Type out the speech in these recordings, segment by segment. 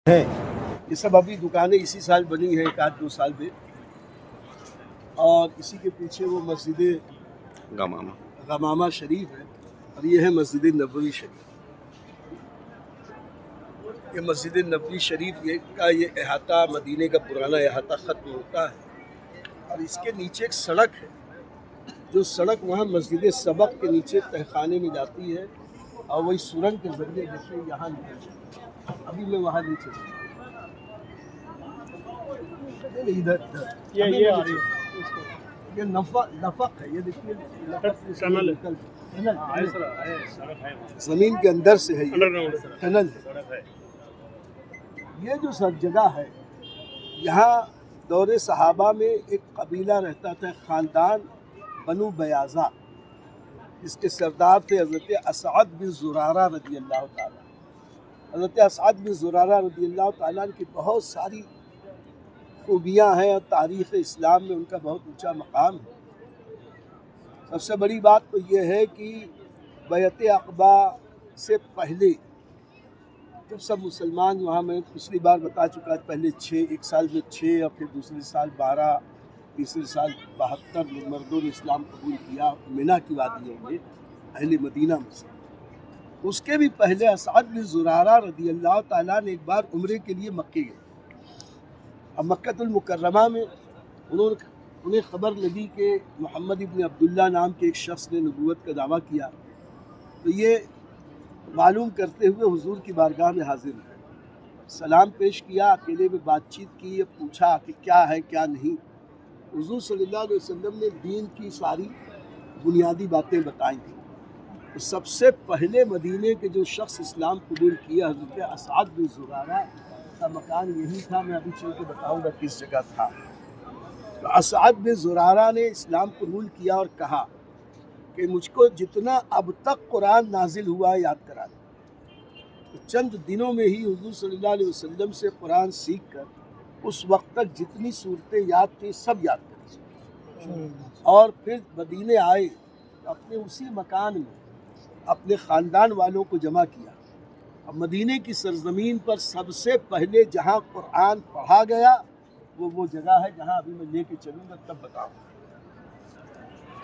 ہے یہ سب ابھی دکانیں اسی سال بنی ہیں، ایک آدھ دو سال میں، اور اسی کے پیچھے وہ مسجد غمامہ شریف ہے، اور یہ ہے مسجد نبوی شریف۔ یہ مسجد نبوی شریف کا یہ احاطہ مدینے کا پرانا احاطہ ختم ہوتا ہے، اور اس کے نیچے ایک سڑک ہے، جو سڑک وہاں مسجد سبق کے نیچے تہخانے میں جاتی ہے، اور وہی سرنگ کے ذریعے دیکھیں یہاں نکلتی ہے۔ ابھی میں وہاں نیچے ادھر یہ نفق ہے، یہ دیکھیے زمین کے اندر سے ہے، یہ ٹنل ہے۔ یہ جو سب جگہ ہے، یہاں دور صحابہ میں ایک قبیلہ رہتا تھا، خاندان بنو بیاضہ، جس کے سردار تھے حضرت اسعد بن زرارہ رضی اللہ تعالیٰ۔ حضرت اسعد بن زرارہ رضی اللہ تعالیٰ کی بہت ساری خوبیاں ہیں، اور تاریخ اسلام میں ان کا بہت اونچا مقام ہے۔ سب سے بڑی بات تو یہ ہے کہ بیعت عقبہ سے پہلے جب سب مسلمان وہاں، میں پچھلی بار بتا چکا، پہلے ایک سال میں 6 اور پھر دوسرے سال 12، تیسرے سال 72 مردوں نے اسلام قبول کیا مینا کی وادیوں میں، اہل مدینہ میں سے۔ اس کے بھی پہلے اسعد بن زرارہ رضی اللہ تعالیٰ نے ایک بار عمرے کے لیے مکے گئے، اب مکۃ المکرمہ میں انہیں خبر لگی کہ محمد ابن عبداللہ نام کے ایک شخص نے نبوت کا دعویٰ کیا، تو یہ معلوم کرتے ہوئے حضور کی بارگاہ میں حاضر ہوئے، سلام پیش کیا، اکیلے میں بات چیت کی، پوچھا کہ کیا ہے کیا نہیں۔ حضور صلی اللہ علیہ وسلم نے دین کی ساری بنیادی باتیں بتائیں۔ تو سب سے پہلے مدینے کے جو شخص اسلام قبول کیا حضرت اسعد بن زرارہ کا مکان یہی تھا، میں ابھی چل کے بتاؤں گا کس جگہ تھا۔ تو اسعد بن زرارہ نے اسلام قبول کیا اور کہا کہ مجھ کو جتنا اب تک قرآن نازل ہوا ہے یاد کرا دیں۔ تو چند دنوں میں ہی حضور صلی اللہ علیہ وسلم سے قرآن سیکھ کر اس وقت تک جتنی صورتیں یاد تھیں سب یاد کر لی، اور پھر مدینے آئے، اپنے اسی مکان میں اپنے خاندان والوں کو جمع کیا۔ اب مدینے کی سرزمین پر سب سے پہلے جہاں قرآن پڑھا گیا وہ جگہ ہے جہاں ابھی میں لے کے چلوں گا تب بتاؤں گا۔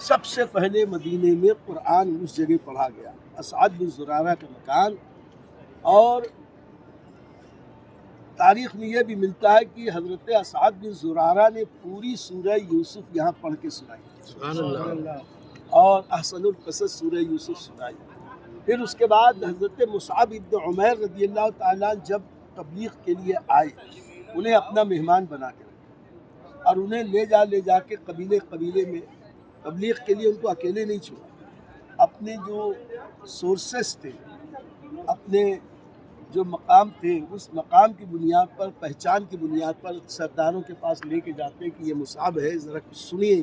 سب سے پہلے مدینے میں قرآن اس جگہ پڑھا گیا، اسعد بن زرارہ کا مکان۔ اور تاریخ میں یہ بھی ملتا ہے کہ حضرت اسعد بن زرارہ نے پوری سورہ یوسف یہاں پڑھ کے سنائی، سبحان اللہ، اور احسن القصص سورہ یوسف سنائی۔ پھر اس کے بعد حضرت مصعب ابن عمیر رضی اللہ تعالیٰ جب تبلیغ کے لیے آئے، انہیں اپنا مہمان بنا کے رکھا، اور انہیں لے جا کے قبیلے میں تبلیغ کے لیے ان کو اکیلے نہیں چھوڑا، اپنے جو سورسز تھے، اپنے جو مقام تھے، اس مقام کی بنیاد پر، پہچان کی بنیاد پر سرداروں کے پاس لے کے جاتے کہ یہ مصعب ہے، ذرا کچھ سنیے۔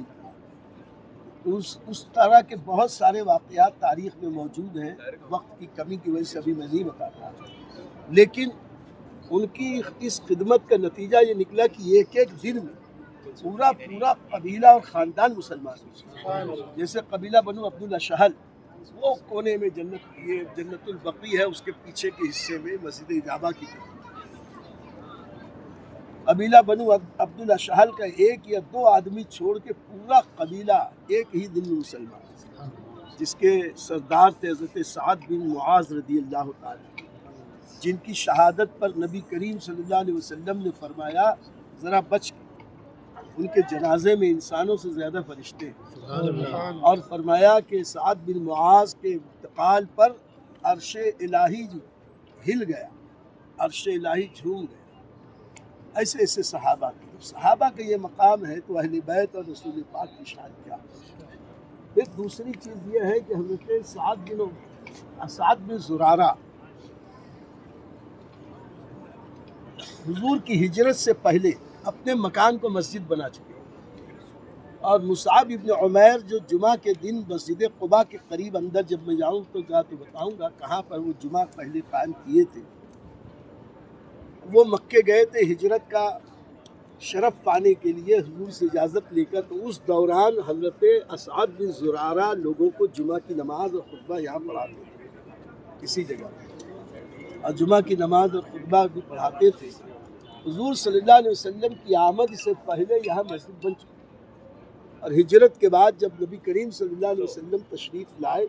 اس طرح کے بہت سارے واقعات تاریخ میں موجود ہیں، وقت کی کمی کی وجہ سے ابھی میں نہیں بتاتا، لیکن ان کی اس خدمت کا نتیجہ یہ نکلا کہ ایک دن میں پورا قبیلہ اور خاندان مسلمان ہوئے۔ جیسے قبیلہ بنو عبد الاشہل، وہ کونے میں جنت البقیع ہے، اس کے پیچھے کے حصے میں مسجد اجابہ کی طرف، قبیلہ بنو عبد الاشہل کا 1 یا 2 آدمی چھوڑ کے پورا قبیلہ ایک ہی دن میں مسلمان، جس کے سردار تھے حضرت سعد بن معاذ رضی اللہ تعالیٰ، جن کی شہادت پر نبی کریم صلی اللہ علیہ وسلم نے فرمایا ذرا بچ کے، ان کے جنازے میں انسانوں سے زیادہ فرشتے ہیں، اور فرمایا کہ سعد بن معاذ کے انتقال پر عرش الہی جو ہل گیا، عرش الہی جھوم گیا۔ ایسے صحابہ کا یہ مقام ہے، تو اہل بیت اور رسول پاک کی شان کیا۔ پھر دوسری چیز یہ ہے کہ حضرت اسعد بن زرارہ حضور کی ہجرت سے پہلے اپنے مکان کو مسجد بنا چکے، اور مصعب ابن عمیر جو جمعہ کے دن مسجد قباء کے قریب اندر جب میں جاؤں تو بتاؤں گا کہاں پر وہ جمعہ پہلے قائم کیے تھے۔ وہ مکے گئے تھے ہجرت کا شرف پانے کے لیے حضور سے اجازت لے کر، تو اس دوران حضرت اسعد بن زرارہ لوگوں کو جمعہ کی نماز اور خطبہ یہاں پڑھاتے تھے، اسی جگہ۔ اور جمعہ کی نماز اور خطبہ بھی پڑھاتے تھے۔ حضور صلی اللہ علیہ وسلم کی آمد سے پہلے یہاں مسجد بن چکی، اور ہجرت کے بعد جب نبی کریم صلی اللہ علیہ وسلم تشریف لائے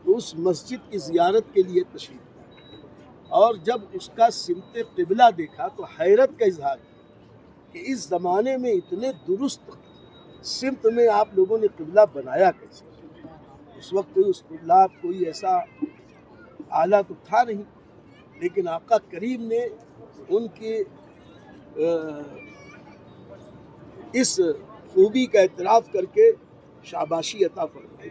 تو اس مسجد کی زیارت کے لیے تشریف لائے، اور جب اس کا سمت قبلہ دیکھا تو حیرت کا اظہار کیا کہ اس زمانے میں اتنے درست سمت میں آپ لوگوں نے قبلہ بنایا کیسے؟ اس وقت اس قبلہ کوئی ایسا آلہ تو تھا نہیں، لیکن آقا کریم نے ان کی اس خوبی کا اعتراف کر کے شاباشی عطا فرمائی۔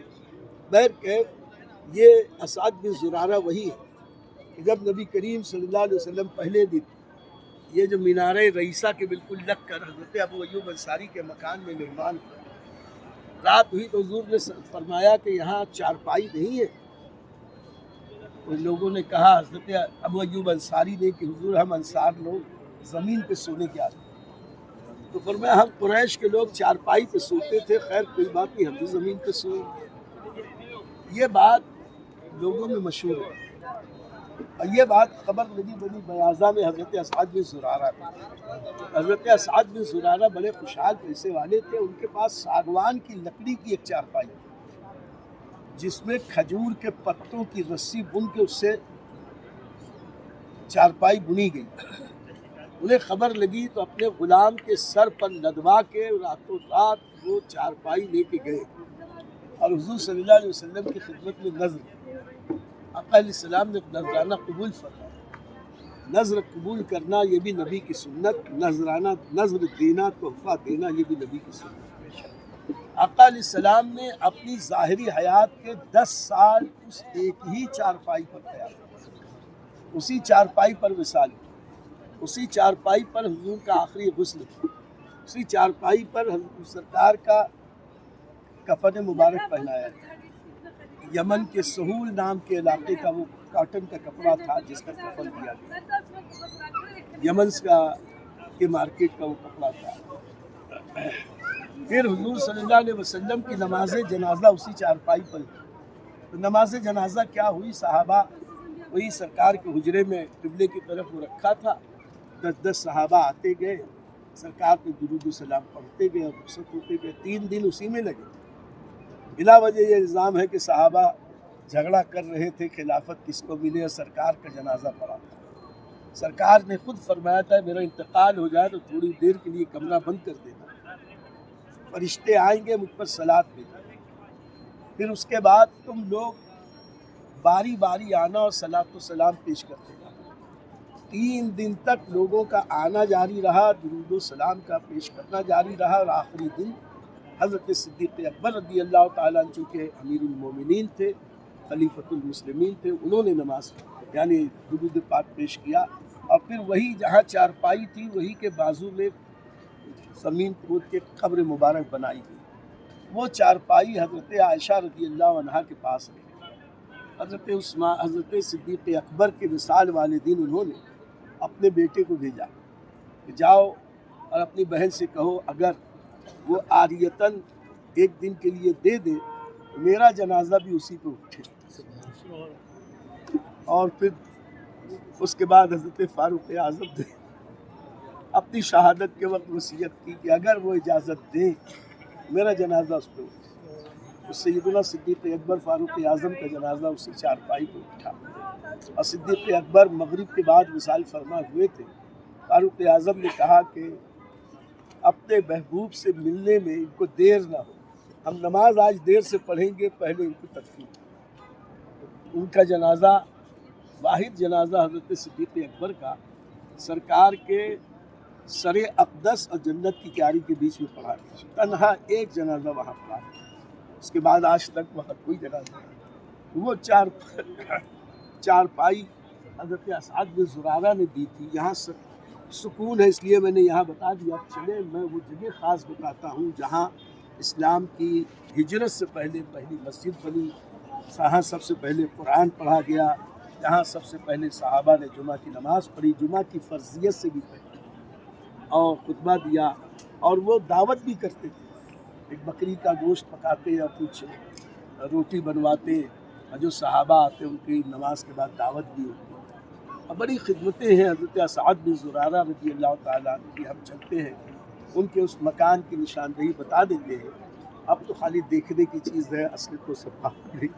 بہرکیف یہ اسعد بن زرارہ وہی ہے کہ جب نبی کریم صلی اللہ علیہ وسلم پہلے دن یہ جو مینار رئیسہ کے بالکل لگ کر حضرت ابو ایوب انصاری کے مکان میں مہمان ہوئے، رات ہوئی تو حضور نے فرمایا کہ یہاں چارپائی نہیں ہے۔ تو لوگوں نے کہا حضرت ابو ایوب انصاری نے کہ حضور ہم انصار لوگ زمین پہ سونے کے عادت، تو فرمایا ہم قریش کے لوگ چارپائی پہ سوتے تھے، خیر کوئی بات نہیں، ہم بھی زمین پہ سوئیں۔ یہ بات لوگوں میں مشہور ہے، اور یہ بات خبر لگی بنی بیاضا میں حضرت اسعد بن زرارہ کو۔ حضرت اسعد بن زرارہ بڑے خوشحال پیسے والے تھے، ان کے پاس ساگوان کی لکڑی کی ایک چارپائی جس میں کھجور کے پتوں کی رسی بن کے اس سے چارپائی بنی گئی۔ انہیں خبر لگی تو اپنے غلام کے سر پر لدوا کے راتوں رات وہ چارپائی لے کے گئے، اور حضور صلی اللہ علیہ وسلم کی خدمت میں نذر، آقا علیہ السلام نے نذرانہ قبول فرمایا۔ نذر قبول کرنا یہ بھی نبی کی سنت، نذرانہ نذر دینا، تحفہ دینا یہ بھی نبی کی سنت۔ آقا علیہ السلام نے اپنی ظاہری حیات کے 10 سال اس ایک ہی چارپائی پر قیام کیا، اسی چارپائی پر وصال کی، اسی چارپائی پر حضور کا آخری غسل تھا، اسی چارپائی پر حضور سرکار کا کفن مبارک پہنایا گیا۔ یمن کے سہول نام کے علاقے کا وہ کاٹن کا کپڑا تھا جس کا کفن دیا گیا، یمن کے مارکیٹ کا وہ کپڑا تھا۔ پھر حضور صلی اللہ علیہ وسلم کی نماز جنازہ اسی چارپائی پر، تو نماز جنازہ کیا ہوئی، صحابہ وہی سرکار کے حجرے میں قبلے کی طرف وہ رکھا تھا، 10 صحابہ آتے گئے، سرکار پہ درود و سلام پڑھتے گئے اور رخصت ہوتے گئے۔ 3 دن اسی میں لگے۔ بلا وجہ یہ الزام ہے کہ صحابہ جھگڑا کر رہے تھے خلافت کس کو ملے، اور سرکار کا جنازہ پڑا تھا۔ سرکار نے خود فرمایا تھا میرا انتقال ہو جائے تو تھوڑی دیر کے لیے کمرہ بند کر دینا، فرشتے آئیں گے مجھ پر صلاۃ بھیجیں، پھر اس کے بعد تم لوگ باری باری آنا اور صلاۃ و سلام پیش کرتے جانا۔ 3 دن تک لوگوں کا آنا جاری رہا، درود و سلام کا پیش کرنا جاری رہا، اور آخری دن حضرت صدیق اکبر رضی اللہ تعالیٰ عنہ چونکہ امیر المومنین تھے، خلیفۃ المسلمین تھے، انہوں نے نماز یعنی درود پاک پیش کیا، اور پھر وہی جہاں چارپائی تھی وہی کے بازو میں زمین کھود کے قبر مبارک بنائی گئی۔ وہ چارپائی حضرت عائشہ رضی اللہ عنہا کے پاس رہی۔ حضرت صدیق اکبر کے وصال والے دن انہوں نے اپنے بیٹے کو بھیجا کہ جاؤ اور اپنی بہن سے کہو اگر وہ عاریتاً ایک دن کے لیے دے دے تو میرا جنازہ بھی اسی پہ اٹھے۔ اور پھر اس کے بعد حضرت فاروق اعظم نے اپنی شہادت کے وقت وصیت کی کہ اگر وہ اجازت دیں میرا جنازہ اس پہ اٹھے۔ تو سیدنا صدیق اکبر فاروق اعظم کا جنازہ اسی چارپائی پہ اٹھا، اور صدیق اکبر مغرب کے بعد وصال فرما ہوئے تھے۔ فاروق اعظم نے کہا کہ اپنے محبوب سے ملنے میں ان کو دیر نہ ہو، ہم نماز آج دیر سے پڑھیں گے، پہلے ان کو تدفین۔ ان کا جنازہ، واحد جنازہ حضرت صدیق اکبر کا، سرکار کے سر اقدس اور جنت کی کیاری کے بیچ میں پڑھا گیا، تنہا ایک جنازہ وہاں پڑھا گیا۔ اس کے بعد آج تک وہاں کوئی جنازہ نہیں۔ وہ چارپائی حضرت اسعد بن زرارہ نے دی تھی۔ یہاں سکون ہے اس لیے میں نے یہاں بتا دیا۔ چلے میں وہ جگہ خاص بتاتا ہوں جہاں اسلام کی ہجرت سے پہلے پہلی مسجد بنی، جہاں سب سے پہلے قرآن پڑھا گیا، جہاں سب سے پہلے صحابہ نے جمعہ کی نماز پڑھی، جمعہ کی فرضیت سے بھی پہلے، اور خطبہ دیا، اور وہ دعوت بھی کرتے تھے۔ ایک بکری کا گوشت پکاتے یا کچھ روٹی بنواتے، اور جو صحابہ آتے ان کی نماز کے بعد دعوت بھی ہوتی۔ اور بڑی خدمتیں ہیں حضرت اسعد بن زرارہ رضی اللہ تعالیٰ عنہ کی. ہم چلتے ہیں ان کے اس مکان کی نشاندہی بتا دیتے ہیں. اب تو خالی دیکھنے کی چیز ہے، اصل تو سب کا نہیں.